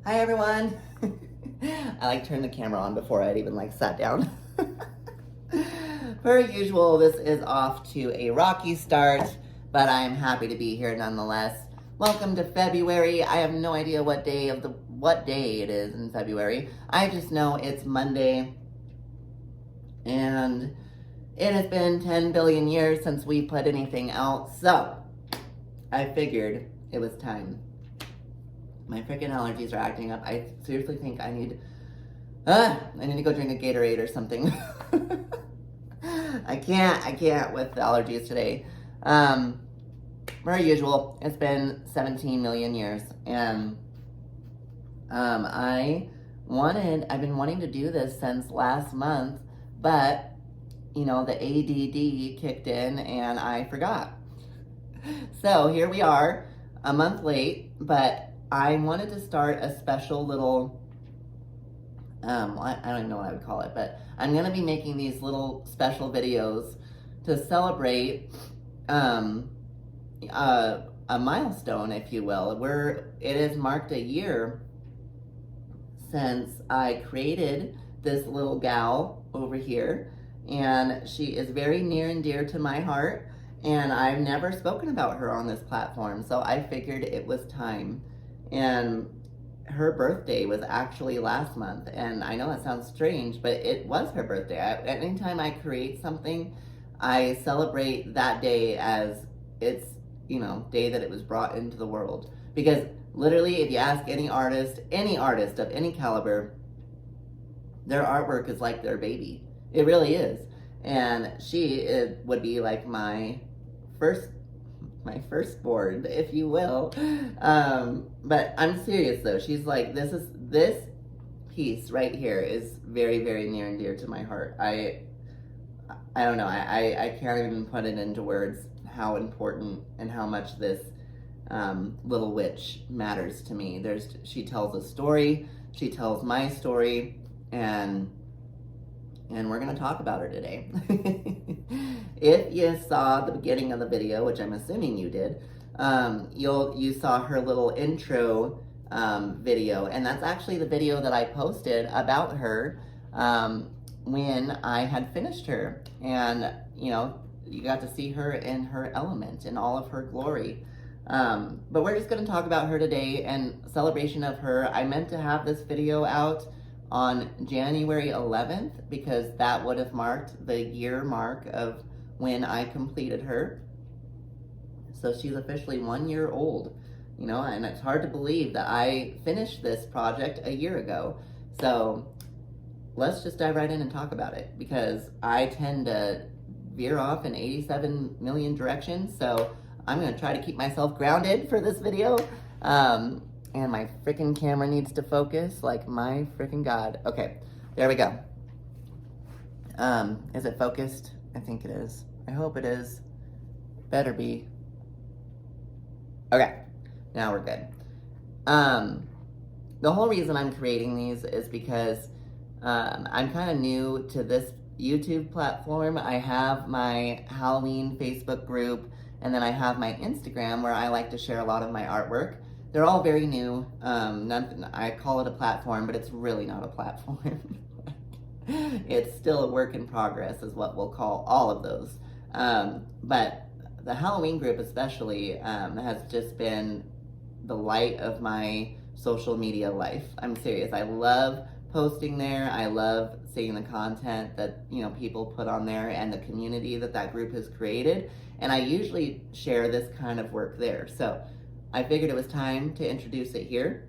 Hi everyone. I turned the camera on before I'd even sat down. Per usual, this is off to a rocky start, but I am happy to be here nonetheless. Welcome to February. I have no idea what day it is in February. I just know it's Monday, and it has been 10 billion years since we put anything out, so I figured it was time. My freaking allergies are acting up. I seriously think I need to go drink a Gatorade or something. I can't with the allergies today. Per usual, it's been 17 million years, and I've been wanting to do this since last month, but the ADD kicked in and I forgot. So here we are, a month late, but I wanted to start a special little, I don't even know what I would call it, but I'm going to be making these little special videos to celebrate a milestone, if you will, where it has marked a year since I created this little gal over here, and she is very near and dear to my heart, and I've never spoken about her on this platform, so I figured it was time. And her birthday was actually last month, and I know that sounds strange, but it was her birthday. Anytime I create something, I celebrate that day as its, day that it was brought into the world. Because literally, if you ask any artist of any caliber, their artwork is like their baby. It really is. And she would be like my firstborn, if you will. But I'm serious though. She's like, this piece right here is very, very near and dear to my heart. I don't know. I can't even put it into words how important and how much this little witch matters to me. She tells a story. She tells my story, and we're going to talk about her today. If you saw the beginning of the video, which I'm assuming you did, you saw her little intro video, and that's actually the video that I posted about her when I had finished her, and you got to see her in her element, in all of her glory. But we're just going to talk about her today and celebration of her. I meant to have this video out on January 11th because that would have marked the year mark of when I completed her. So she's officially 1 year old, and it's hard to believe that I finished this project a year ago. So let's just dive right in and talk about it, because I tend to veer off in 87 million directions. So I'm going to try to keep myself grounded for this video. And my freaking camera needs to focus, like my freaking God. Okay, there we go. Is it focused? I think it is. I hope it is. Better be. Okay, now we're good. The whole reason I'm creating these is because I'm kind of new to this YouTube platform. I have my Halloween Facebook group, and then I have my Instagram where I like to share a lot of my artwork. They're all very new. I call it a platform, but it's really not a platform. It's still a work in progress, is what we'll call all of those. But the Halloween group, especially, has just been the light of my social media life. I'm serious. I love posting there. I love seeing the content that, you know, people put on there and the community that that group has created. And I usually share this kind of work there. So I figured it was time to introduce it here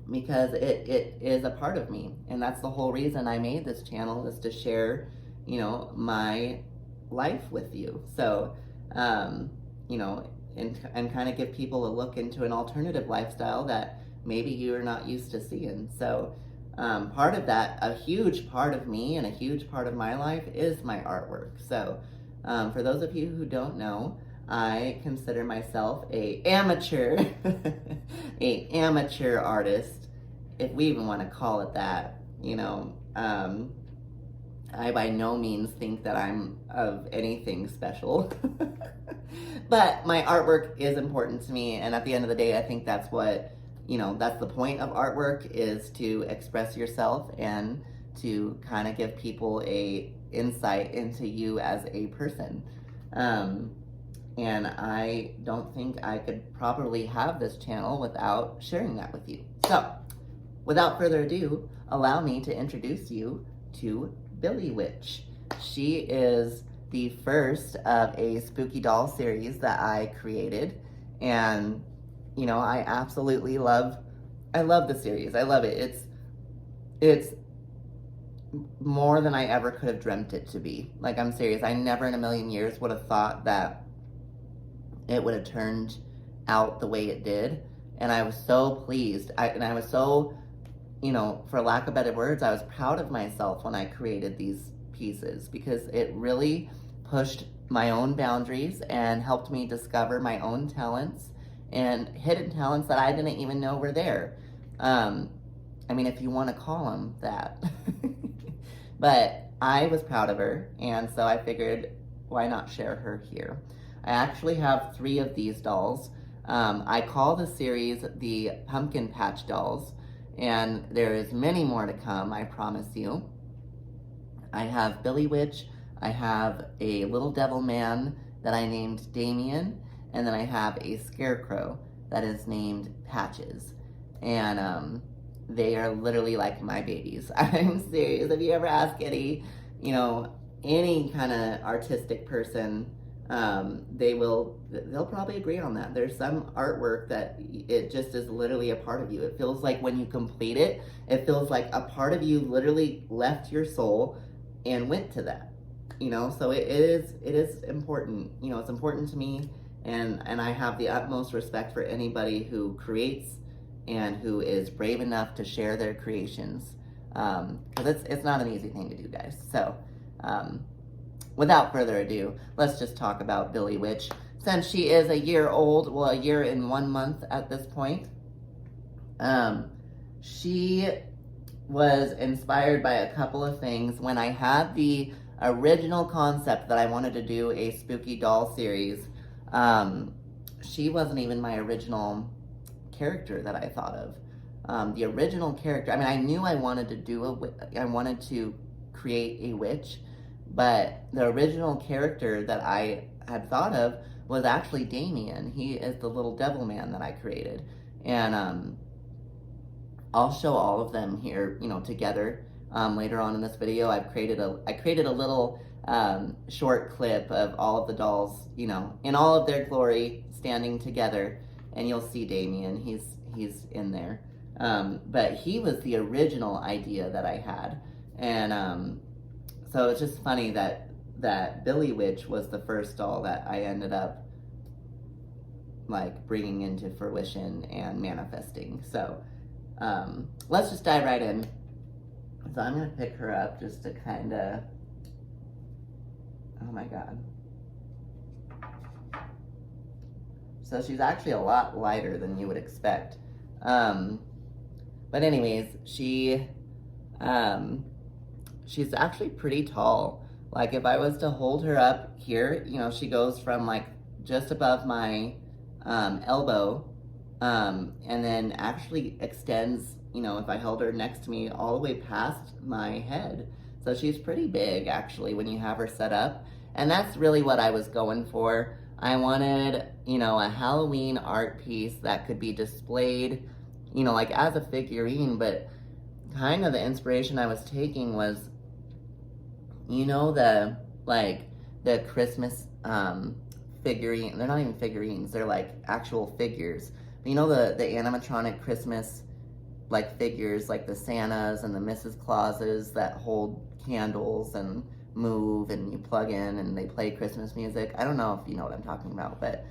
because it is a part of me. And that's the whole reason I made this channel, is to share, you know, my life with you. So, you know, and kind of give people a look into an alternative lifestyle that maybe you're not used to seeing. So part of that, a huge part of me and a huge part of my life is my artwork. So for those of you who don't know, I consider myself a amateur artist, if we even want to call it that. You know, I by no means think that I'm of anything special. But my artwork is important to me, and at the end of the day, I think that's what, you know, that's the point of artwork, is to express yourself and to kind of give people a insight into you as a person. And I don't think I could properly have this channel without sharing that with you. So, without further ado, allow me to introduce you to Billy Witch. She is the first of a spooky doll series that I created, and you know, I absolutely love the series. I love it. It's more than I ever could have dreamt it to be. Like, I'm serious. I never in a million years would have thought that it would have turned out the way it did, and I was so pleased. I was so, you know, for lack of better words, I was proud of myself when I created these pieces, because it really pushed my own boundaries and helped me discover my own talents and hidden talents that I didn't even know were there. I mean, if you want to call them that. But I was proud of her, and so I figured, why not share her here? I actually have 3 of these dolls. I call the series the Pumpkin Patch Dolls, and there is many more to come, I promise you. I have Billy Witch, I have a little devil man that I named Damien, and then I have a scarecrow that is named Patches. And they are literally like my babies. I'm serious. If you ever ask any, you know, any kind of artistic person, they'll probably agree on that. There's some artwork that it just is literally a part of you. It feels like when you complete it, it feels like a part of you literally left your soul and went to that. You know, so it is important. You know, it's important to me, and I have the utmost respect for anybody who creates and who is brave enough to share their creations, because it's not an easy thing to do, guys. So without further ado, let's just talk about Billy Witch. Since she is a year old, well, a year and 1 month at this point, she was inspired by a couple of things. When I had the original concept that I wanted to do a spooky doll series, she wasn't even my original character that I thought of. The original character, I mean, I knew I wanted to create a witch, but the original character that I had thought of was actually Damien. He is the little devil man that I created. And I'll show all of them here, you know, together. Later on in this video, I created a little short clip of all of the dolls, you know, in all of their glory, standing together, and you'll see Damien. He's in there, but he was the original idea that I had, and so it's just funny that Billy Witch was the first doll that I ended up like bringing into fruition and manifesting. So let's just dive right in. So I'm going to pick her up just to kind of, oh my god. So she's actually a lot lighter than you would expect. But anyways, she's actually pretty tall. Like if I was to hold her up here, you know, she goes from like just above my elbow, and then actually extends you know, if I held her next to me, all the way past my head. So she's pretty big, actually, when you have her set up. And that's really what I was going for. I wanted, you know, a Halloween art piece that could be displayed, you know, like as a figurine, but kind of the inspiration I was taking was, you know, the Christmas figurine. They're not even figurines, they're like actual figures. But you know the animatronic Christmas like figures, like the Santas and the Mrs. Clauses that hold candles and move and you plug in and they play Christmas music. I don't know if you know what I'm talking about, but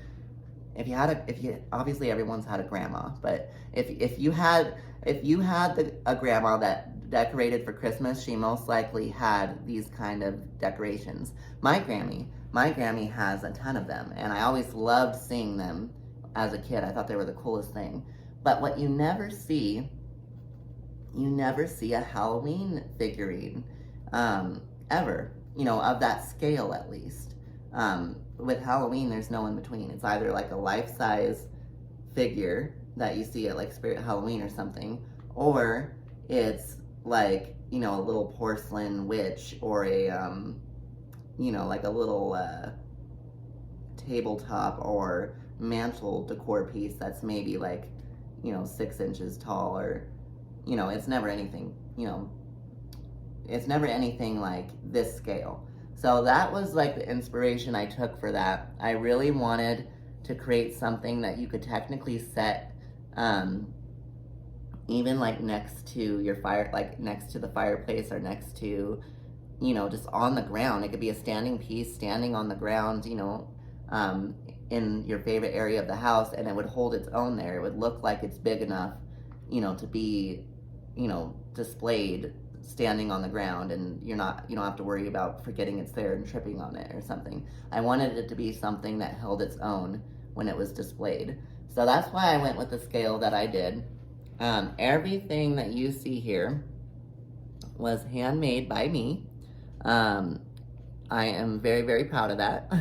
if you obviously everyone's had a grandma, but if you had a grandma that decorated for Christmas, she most likely had these kind of decorations. My Grammy has a ton of them, and I always loved seeing them as a kid. I thought they were the coolest thing. But what you never see a Halloween figurine, ever, you know, of that scale at least. With Halloween, there's no in between. It's either like a life-size figure that you see at like Spirit Halloween or something, or it's like, you know, a little porcelain witch or a, you know, like a little tabletop or mantle decor piece that's maybe like, you know, 6 inches tall, or, you know, it's never anything, you know, it's never anything like this scale. So that was like the inspiration I took for that. I really wanted to create something that you could technically set even like next to your fire, like next to the fireplace, or next to, you know, just on the ground. It could be a standing piece standing on the ground, you know, in your favorite area of the house, and it would hold its own there. It would look like it's big enough, you know, to be, you know, displayed standing on the ground, and you don't have to worry about forgetting it's there and tripping on it or something. I wanted it to be something that held its own when it was displayed. So that's why I went with the scale that I did. Everything that you see here was handmade by me. I am very, very proud of that.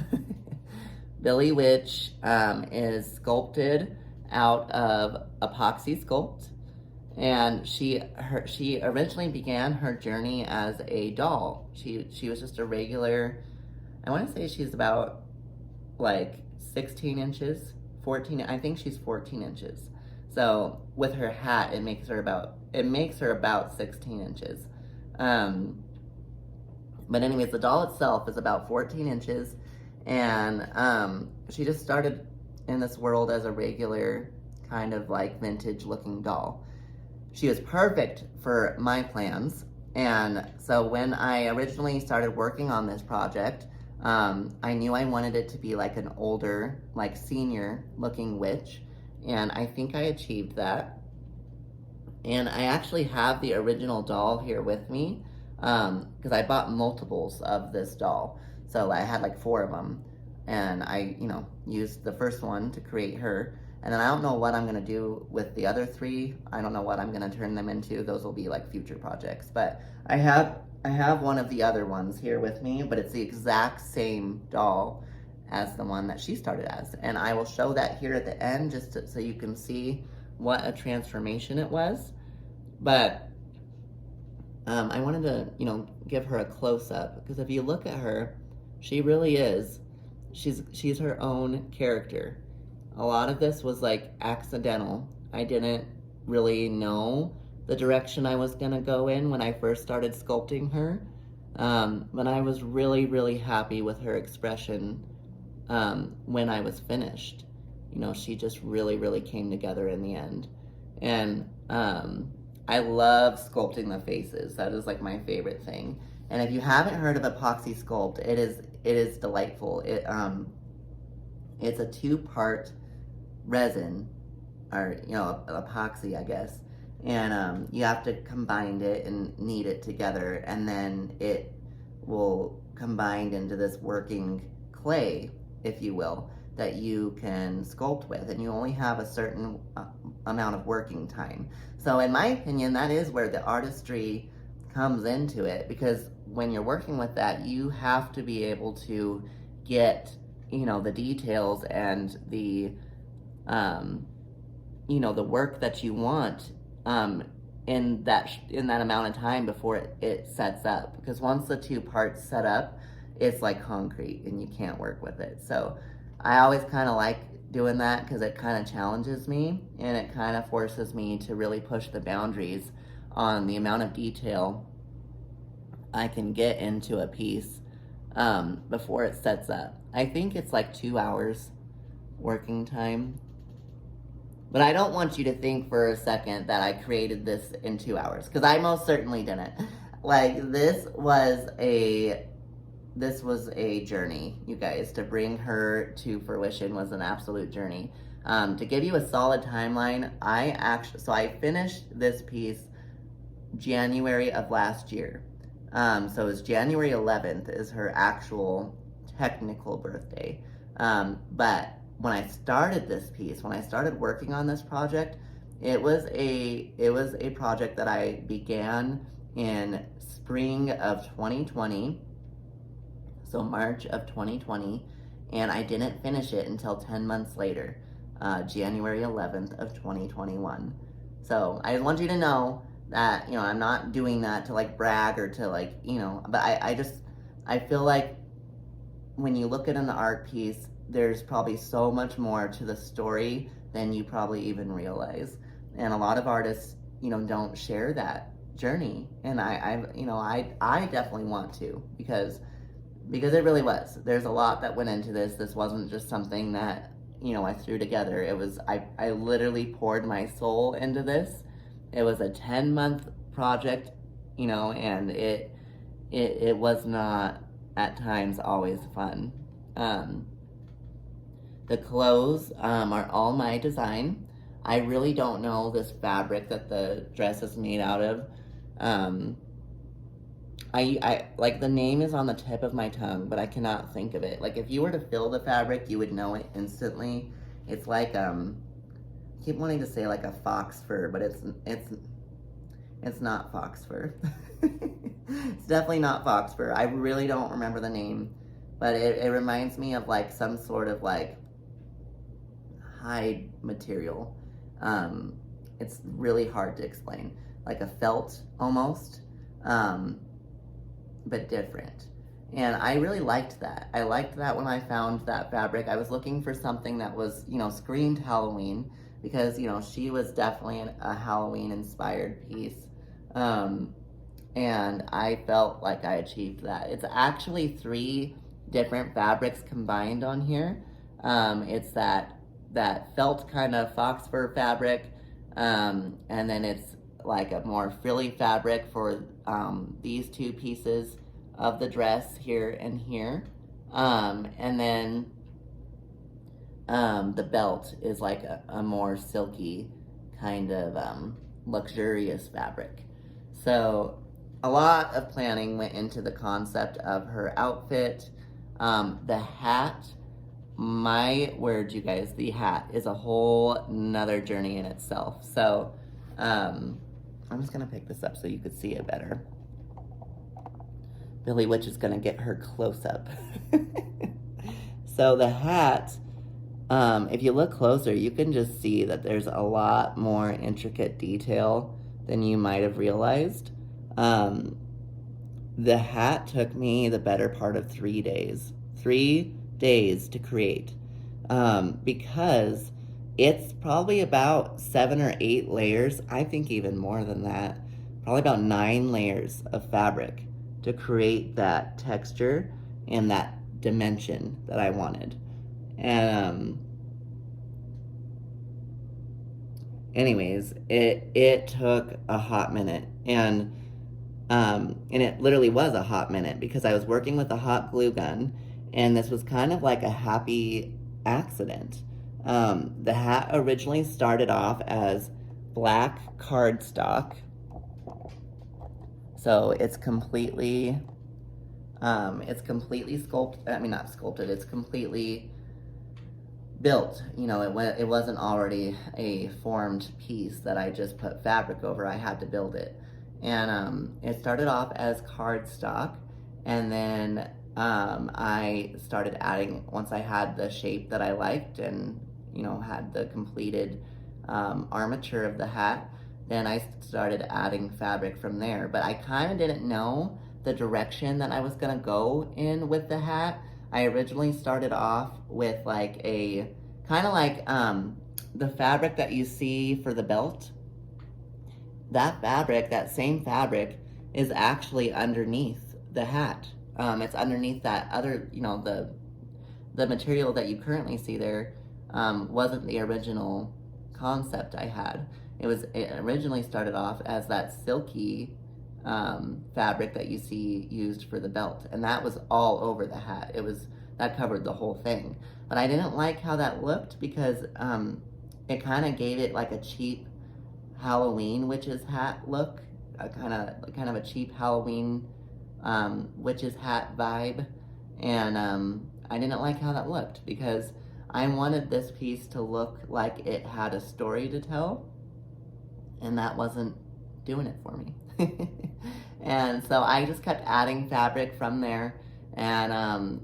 Billy Witch is sculpted out of epoxy sculpt. And she originally began her journey as a doll. She was just a regular, I want to say she's about like 16 inches, 14, I think she's 14 inches. So with her hat, it makes her about 16 inches. But anyways, the doll itself is about 14 inches, and she just started in this world as a regular kind of like vintage looking doll. She was perfect for my plans, and so when I originally started working on this project, I knew I wanted it to be like an older, like senior looking witch, and I think I achieved that. And I actually have the original doll here with me, because I bought multiples of this doll. So I had like 4 of them, and I, you know, used the first one to create her. And then I don't know what I'm gonna do with the other 3. I don't know what I'm gonna turn them into. Those will be like future projects. But I have one of the other ones here with me, but it's the exact same doll as the one that she started as. And I will show that here at the end, just so you can see what a transformation it was. But I wanted to, you know, give her a close-up, because if you look at her, she really is, she's her own character. A lot of this was like accidental. I didn't really know the direction I was gonna go in when I first started sculpting her. But I was really, really happy with her expression when I was finished. You know, she just really, really came together in the end. And I love sculpting the faces. That is like my favorite thing. And if you haven't heard of epoxy sculpt, it is delightful. It's a 2-part resin, or, you know, epoxy, I guess. And you have to combine it and knead it together, and then it will combine into this working clay, if you will, that you can sculpt with, and you only have a certain amount of working time. So in my opinion, that is where the artistry comes into it, because when you're working with that, you have to be able to get, you know, the details and the, you know, the work that you want in that amount of time before it sets up, because once the two parts set up, it's like concrete and you can't work with it. So I always kind of like doing that because it kind of challenges me and it kind of forces me to really push the boundaries on the amount of detail I can get into a piece before it sets up. I think it's like 2 hours working time. But I don't want you to think for a second that I created this in 2 hours, because I most certainly didn't. Like, this was a journey, you guys. To bring her to fruition was an absolute journey. To give you a solid timeline, I finished this piece January of last year. So it's January 11th is her actual technical birthday. But when I started this piece, when I started working on this project, it was a project that I began in spring of 2020, so March of 2020, and I didn't finish it until 10 months later, January 11th of 2021. So I want you to know that, you know, I'm not doing that to like brag or to like, you know, but I feel like when you look at an art piece, there's probably so much more to the story than you probably even realize. And a lot of artists, you know, don't share that journey. And I definitely want to, because it really was. There's a lot that went into this. This wasn't just something that, you know, I threw together. It was, I literally poured my soul into this. It was a 10-month project, you know, and it was not at times always fun. The clothes are all my design. I really don't know this fabric that the dress is made out of. I like, the name is on the tip of my tongue, but I cannot think of it. Like, if you were to feel the fabric, you would know it instantly. It's like, I keep wanting to say like a fox fur, but it's not fox fur. It's definitely not fox fur. I really don't remember the name, but it reminds me of like some sort of like hide material. It's really hard to explain. Like a felt almost, but different. And I really liked that. I liked that when I found that fabric. I was looking for something that was, you know, screamed Halloween, because, you know, she was definitely a Halloween inspired piece. And I felt like I achieved that. It's actually 3 different fabrics combined on here. It's that felt kind of fox fur fabric, and then it's like a more frilly fabric for these 2 pieces of the dress here and here, and then the belt is like a more silky kind of luxurious fabric. So a lot of planning went into the concept of her outfit. The hat, my word, you guys, the hat is a whole nother journey in itself. So I'm just gonna pick this up so you could see it better. Billy Witch is gonna get her close up. So the hat, if you look closer, you can just see that there's a lot more intricate detail than you might have realized. The hat took me the better part of 3 days. 3 days to create, because it's probably about 7 or 8 layers. I think even more than that. Probably about 9 layers of fabric to create that texture and that dimension that I wanted. And anyways, it took a hot minute, and it literally was a hot minute, because I was working with a hot glue gun, and this was kind of like a happy accident. The hat originally started off as black cardstock, so it's completely sculpted. I mean, not sculpted. It's completely built. You know, it wasn't already a formed piece that I just put fabric over. I had to build it, and it started off as cardstock, and then I started adding, once I had the shape that I liked and, you know, had the completed armature of the hat, then I started adding fabric from there. But I kind of didn't know the direction that I was gonna go in with the hat. I originally started off with like a kind of like the fabric that you see for the belt. That fabric, that same fabric, is actually underneath the hat. It's underneath that other, the material that you currently see there wasn't the original concept I had. It originally started off as that silky fabric that you see used for the belt, and that was all over the hat. That covered the whole thing, but I didn't like how that looked because it kind of gave it like a cheap Halloween witch's hat look, a kind of a cheap Halloween witch's hat vibe, and I didn't like how that looked because I wanted this piece to look like it had a story to tell, and that wasn't doing it for me. And so I just kept adding fabric from there, and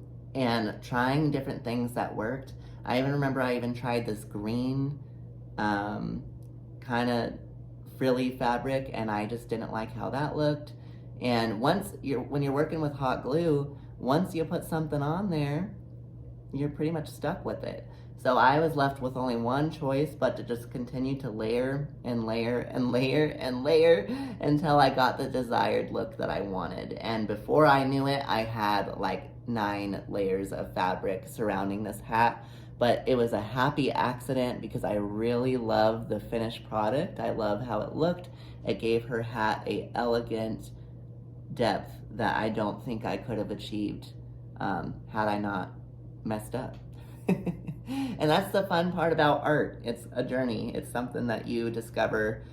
trying different things that worked. I even remember I even tried this green kind of frilly fabric, and I just didn't like how that looked. And when you're working with hot glue, once you put something on there, you're pretty much stuck with it. So I was left with only one choice but to just continue to layer and layer and layer and layer until I got the desired look that I wanted. And before I knew it, I had like 9 layers of fabric surrounding this hat. But it was a happy accident because I really love the finished product. I love how it looked. It gave her hat a elegant depth that I don't think I could have achieved had I not messed up. And that's the fun part about art. It's a journey. It's something that you discover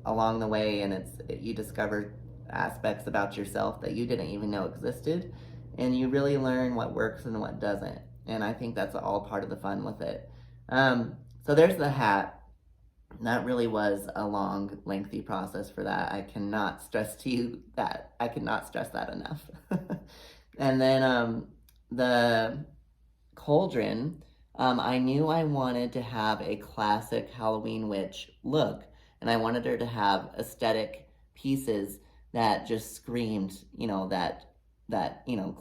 along the way, and you discover aspects about yourself that you didn't even know existed, and you really learn what works and what doesn't. And I think that's all part of the fun with it. So there's the hat. That really was a long, lengthy process for that. I cannot stress to you that. I cannot stress that enough. And then the Cauldron, I knew I wanted to have a classic Halloween witch look, and I wanted her to have aesthetic pieces that just screamed, that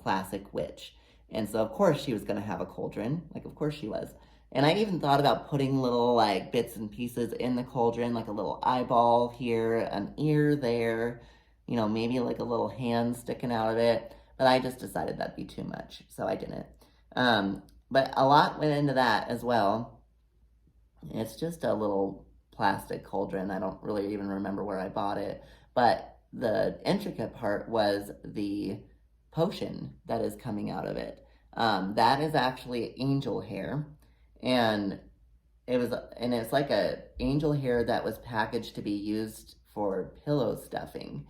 classic witch. And so of course she was going to have a cauldron, like of course she was. And I even thought about putting little like bits and pieces in the cauldron, like a little eyeball here, an ear there, maybe like a little hand sticking out of it. But I just decided that'd be too much, so I didn't. But a lot went into that as well. It's just a little plastic cauldron. I don't really even remember where I bought it. But the intricate part was the potion that is coming out of it. That is actually angel hair, and it's like a angel hair that was packaged to be used for pillow stuffing,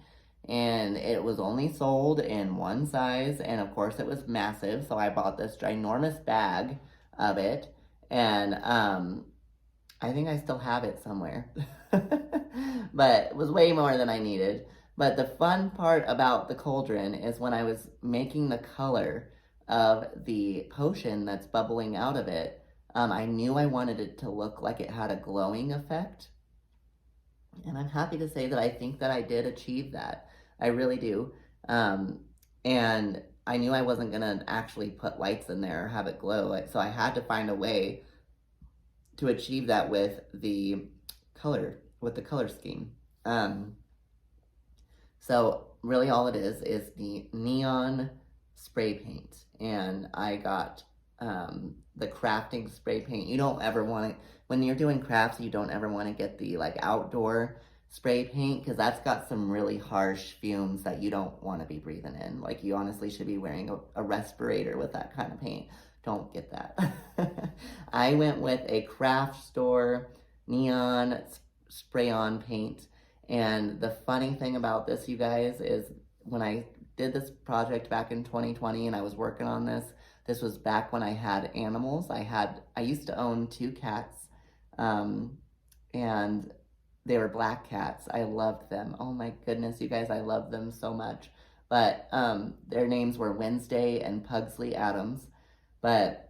and it was only sold in one size, and of course it was massive, so I bought this ginormous bag of it, and I think I still have it somewhere. But it was way more than I needed. But the fun part about the cauldron is when I was making the color of the potion that's bubbling out of it, I knew I wanted it to look like it had a glowing effect. And I'm happy to say that I think that I did achieve that. I really do. And I knew I wasn't going to actually put lights in there or have it glow. So I had to find a way to achieve that with the color scheme. So really all it is the neon spray paint. And I got the crafting spray paint. You don't ever want to, when you're doing crafts, you don't ever want to get the like outdoor spray paint because that's got some really harsh fumes that you don't want to be breathing in. Like you honestly should be wearing a respirator with that kind of paint. Don't get that. I went with a craft store neon spray-on paint. And the funny thing about this, you guys, is when I did this project back in 2020 and I was working on this was back when I had animals. I used to own 2 cats, and they were black cats. I loved them. Oh my goodness, you guys, I loved them so much. But their names were Wednesday and Pugsley Adams. But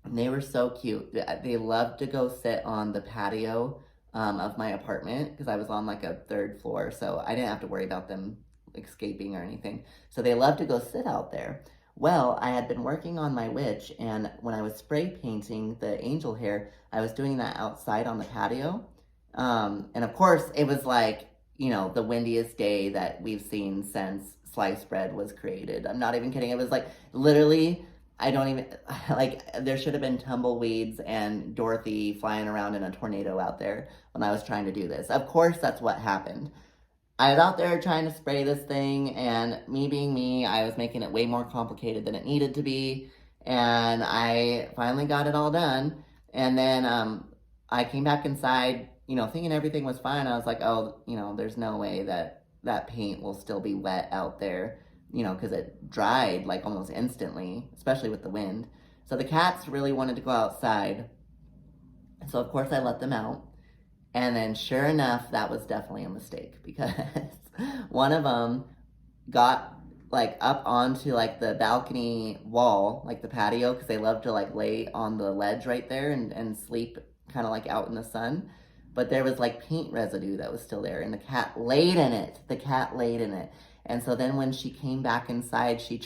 they were so cute. They loved to go sit on the patio of my apartment because I was on like a 3rd floor, so I didn't have to worry about them escaping or anything. So they love to go sit out there. Well, I had been working on my witch, and when I was spray painting the angel hair, I was doing that outside on the patio. And of course, it was like, the windiest day that we've seen since sliced bread was created. I'm not even kidding. It was like literally, I don't even, like, there should have been tumbleweeds and Dorothy flying around in a tornado out there when I was trying to do this. Of course, that's what happened. I was out there trying to spray this thing, and me being me, I was making it way more complicated than it needed to be, and I finally got it all done, and then I came back inside, thinking everything was fine. I was like, oh, there's no way that that paint will still be wet out there, because it dried like almost instantly, especially with the wind. So the cats really wanted to go outside, so of course I let them out. And then sure enough, that was definitely a mistake because one of them got like up onto like the balcony wall, like the patio, because they love to like lay on the ledge right there and sleep kind of like out in the sun. But there was like paint residue that was still there, and the cat laid in it. The cat laid in it. And so then when she came back inside, she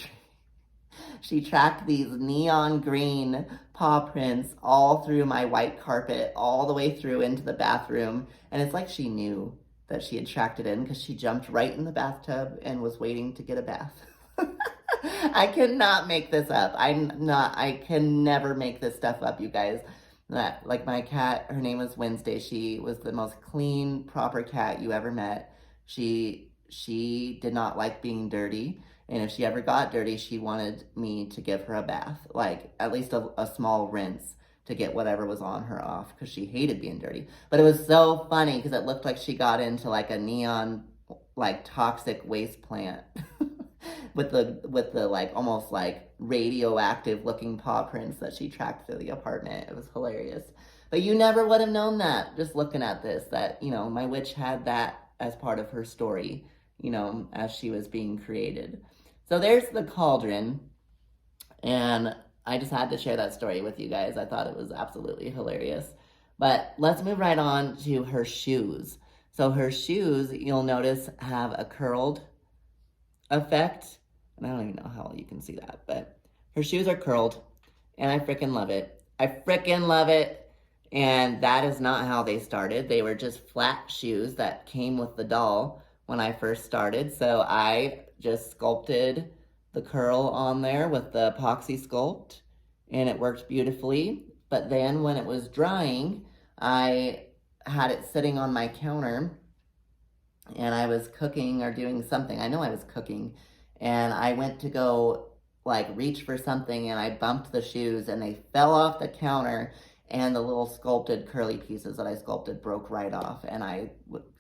tracked these neon green paw prints all through my white carpet, all the way through into the bathroom. And it's like she knew that she had tracked it in because she jumped right in the bathtub and was waiting to get a bath. I cannot make this up. I can never make this stuff up, you guys. Like my cat, her name was Wednesday. She was the most clean, proper cat you ever met. She did not like being dirty. And if she ever got dirty, she wanted me to give her a bath, like at least a small rinse to get whatever was on her off because she hated being dirty. But it was so funny because it looked like she got into like a neon, like toxic waste plant with the like almost like radioactive looking paw prints that she tracked through the apartment. It was hilarious. But you never would have known that just looking at this, that, my witch had that as part of her story, as she was being created. So there's the cauldron, and I just had to share that story with you guys. I thought it was absolutely hilarious. But let's move right on to her shoes. So her shoes, you'll notice, have a curled effect. And I don't even know how you can see that, but her shoes are curled, and I freaking love it. I freaking love it. And that is not how they started. They were just flat shoes that came with the doll when I first started. So I just sculpted the curl on there with the epoxy sculpt, and it worked beautifully. But then when it was drying, I had it sitting on my counter, and I was cooking or doing something. I know I was cooking, and I went to go like reach for something, and I bumped the shoes, and they fell off the counter, and the little sculpted curly pieces that I sculpted broke right off, and I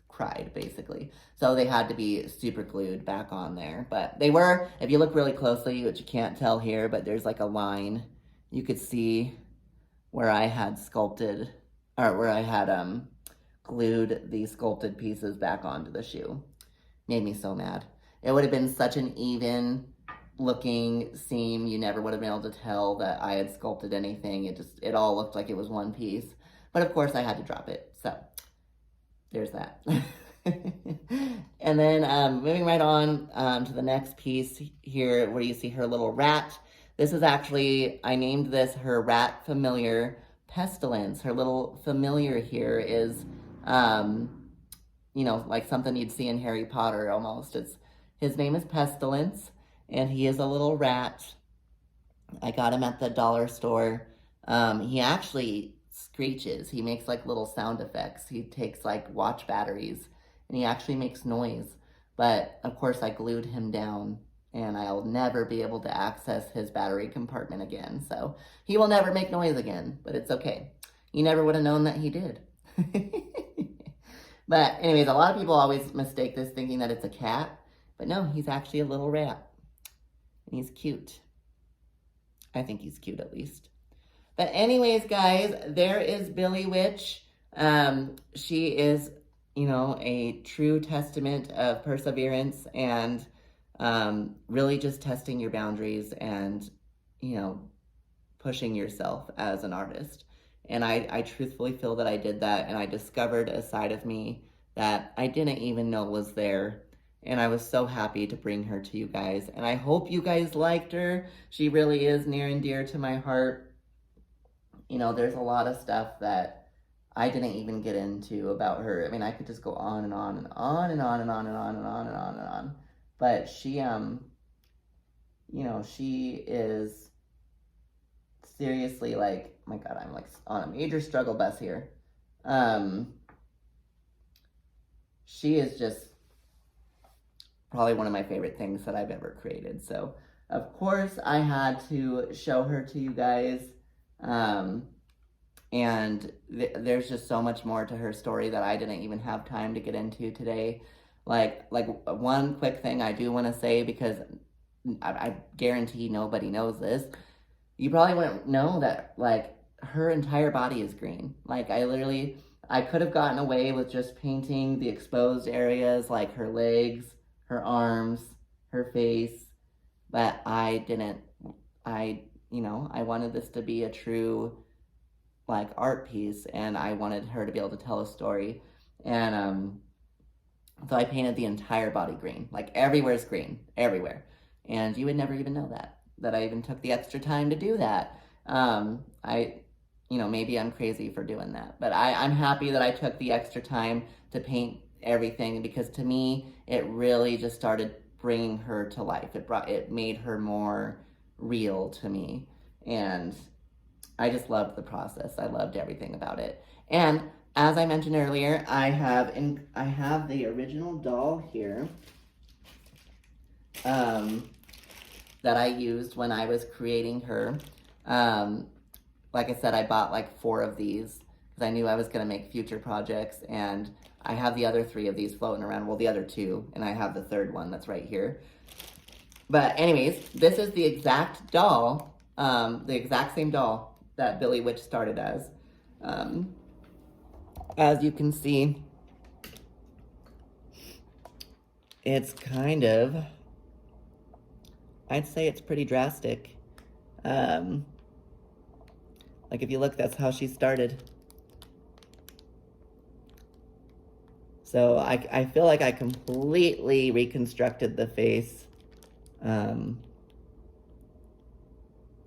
cried basically. So they had to be super glued back on there. But they were, if you look really closely, which you can't tell here, but there's like a line, you could see where I had sculpted, or where I had glued these sculpted pieces back onto the shoe. Made me so mad. It would have been such an even looking seam. You never would have been able to tell that I had sculpted anything. It all looked like it was one piece. But of course I had to drop it. So there's that. And then moving right on to the next piece here where you see her little rat. This is actually, I named this her rat familiar Pestilence. Her little familiar here is, like something you'd see in Harry Potter almost. His name is Pestilence, and he is a little rat. I got him at the dollar store. He actually screeches. He makes like little sound effects. He takes like watch batteries, and he actually makes noise. But of course I glued him down, and I'll never be able to access his battery compartment again. So he will never make noise again, but it's okay. You never would have known that he did. But anyways, a lot of people always mistake this thinking that it's a cat, but no, he's actually a little rat. And he's cute. I think he's cute at least. But anyways, guys, there is Billy Witch. She is, a true testament of perseverance and really just testing your boundaries and, pushing yourself as an artist. And I truthfully feel that I did that, and I discovered a side of me that I didn't even know was there. And I was so happy to bring her to you guys. And I hope you guys liked her. She really is near and dear to my heart. You know, there's a lot of stuff that I didn't even get into about her. I mean, I could just go on and on and on and on and on and on and on and on and on. But she, you know, she is seriously like, oh my God, I'm like on a major struggle bus here. She is just probably one of my favorite things that I've ever created. So, of course, I had to show her to you guys. And there's just so much more to her story that I didn't even have time to get into today. Like one quick thing I do want to say, because I guarantee nobody knows this. You probably wouldn't know that, like, her entire body is green. Like, I could have gotten away with just painting the exposed areas, like her legs, her arms, her face, but I didn't. I wanted this to be a true, like, art piece, and I wanted her to be able to tell a story. And so I painted the entire body green. Like, everywhere's green, everywhere. And you would never even know that I even took the extra time to do that. Maybe I'm crazy for doing that, but I'm happy that I took the extra time to paint everything, because to me, it really just started bringing her to life. It made her more real to me. And I just loved the process. I loved everything about it. And as I mentioned earlier, I have the original doll here that I used when I was creating her. Like I said, I bought like 4 of these because I knew I was going to make future projects, and I have the other 3 of these floating around. Well, the other 2, and I have the 3rd one that's right here. But anyways, this is the exact doll, the exact same doll that Billy Witch started as. As you can see, it's kind of, I'd say it's pretty drastic. Like, if you look, that's how she started. So I feel like I completely reconstructed the face.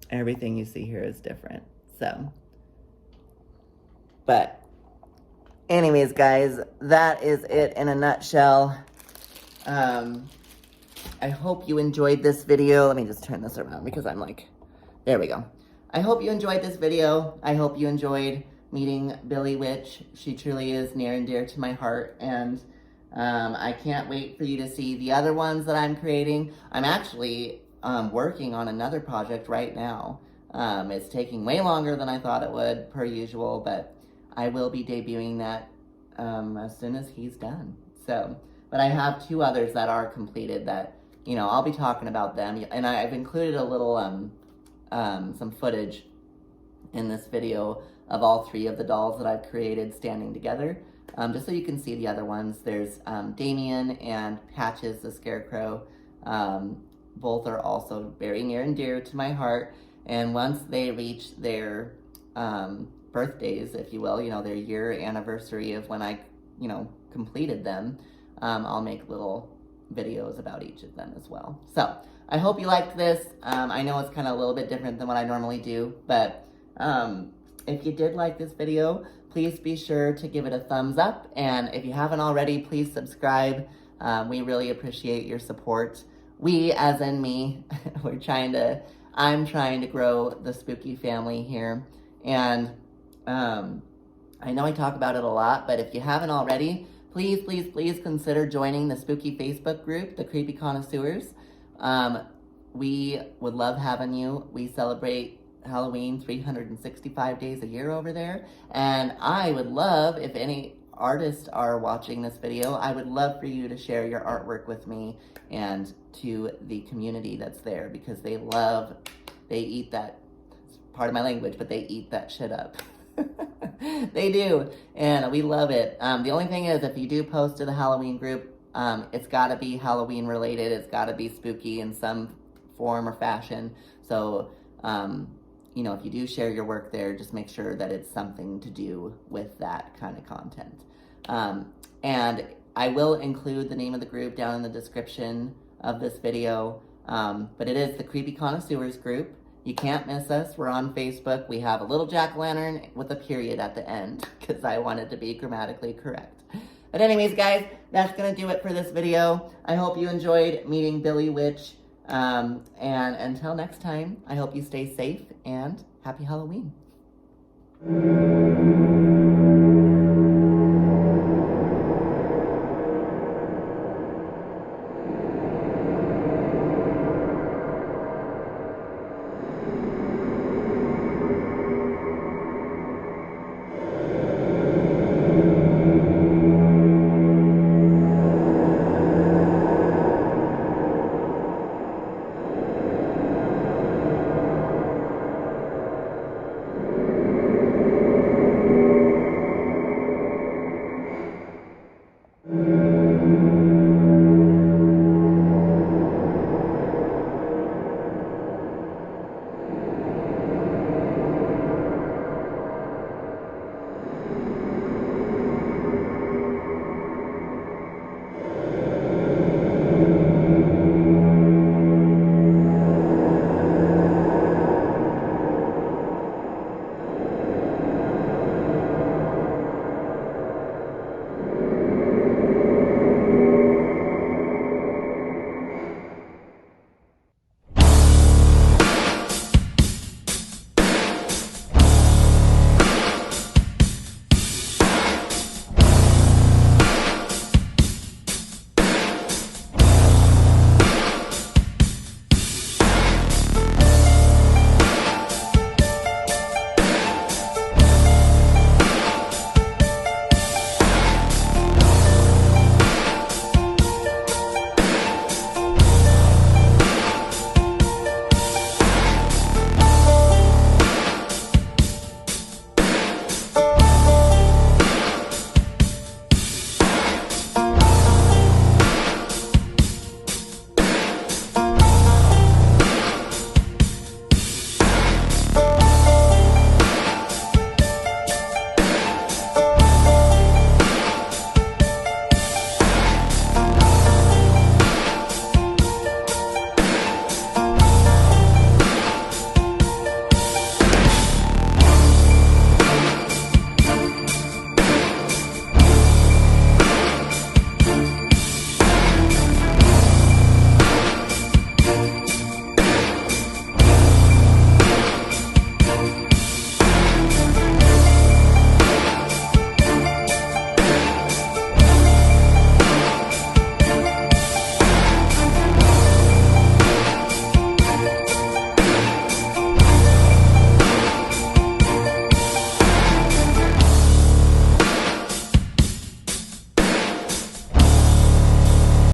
Everything you see here is different. So, but anyways, guys, that is it in a nutshell. I hope you enjoyed this video. Let me just turn this around because I'm like, there we go. I hope you enjoyed this video. I hope you enjoyed meeting Billy Witch. She truly is near and dear to my heart, and I can't wait for you to see the other ones that I'm creating. I'm actually working on another project right now. It's taking way longer than I thought it would, per usual, but I will be debuting that as soon as he's done. So, but I have 2 others that are completed that, I'll be talking about them. And I've included a little, some footage in this video of all 3 of the dolls that I've created standing together. Just so you can see the other ones. There's Damien and Patches the Scarecrow. Both are also very near and dear to my heart. And once they reach their birthdays, if you will, their year anniversary of when I, completed them, I'll make little videos about each of them as well. So I hope you liked this. I know it's kind of a little bit different than what I normally do, but if you did like this video, please be sure to give it a thumbs up. And if you haven't already, please subscribe. We really appreciate your support. We, as in me, I'm trying to grow the spooky family here. And I know I talk about it a lot, but if you haven't already, please, please, please consider joining the spooky Facebook group, the Creepy Connoisseurs. We would love having you. We celebrate Halloween 365 days a year over there. And I would love, if any artists are watching this video, I would love for you to share your artwork with me and to the community that's there, because they eat that, part of my language, but they eat that shit up. They do, and we love it. The only thing is, if you do post to the Halloween group, it's got to be Halloween related. It's got to be spooky in some form or fashion. So you know, if you do share your work there, just make sure that it's something to do with that kind of content. And I will include the name of the group down in the description of this video, but it is the Creepy Connoisseurs group. You can't miss us. We're on Facebook. We have a little jack-o'-lantern with a period at the end because I wanted to be grammatically correct. But anyways, guys, that's going to do it for this video. I hope you enjoyed meeting Billy Witch. And until next time, I hope you stay safe and happy Halloween.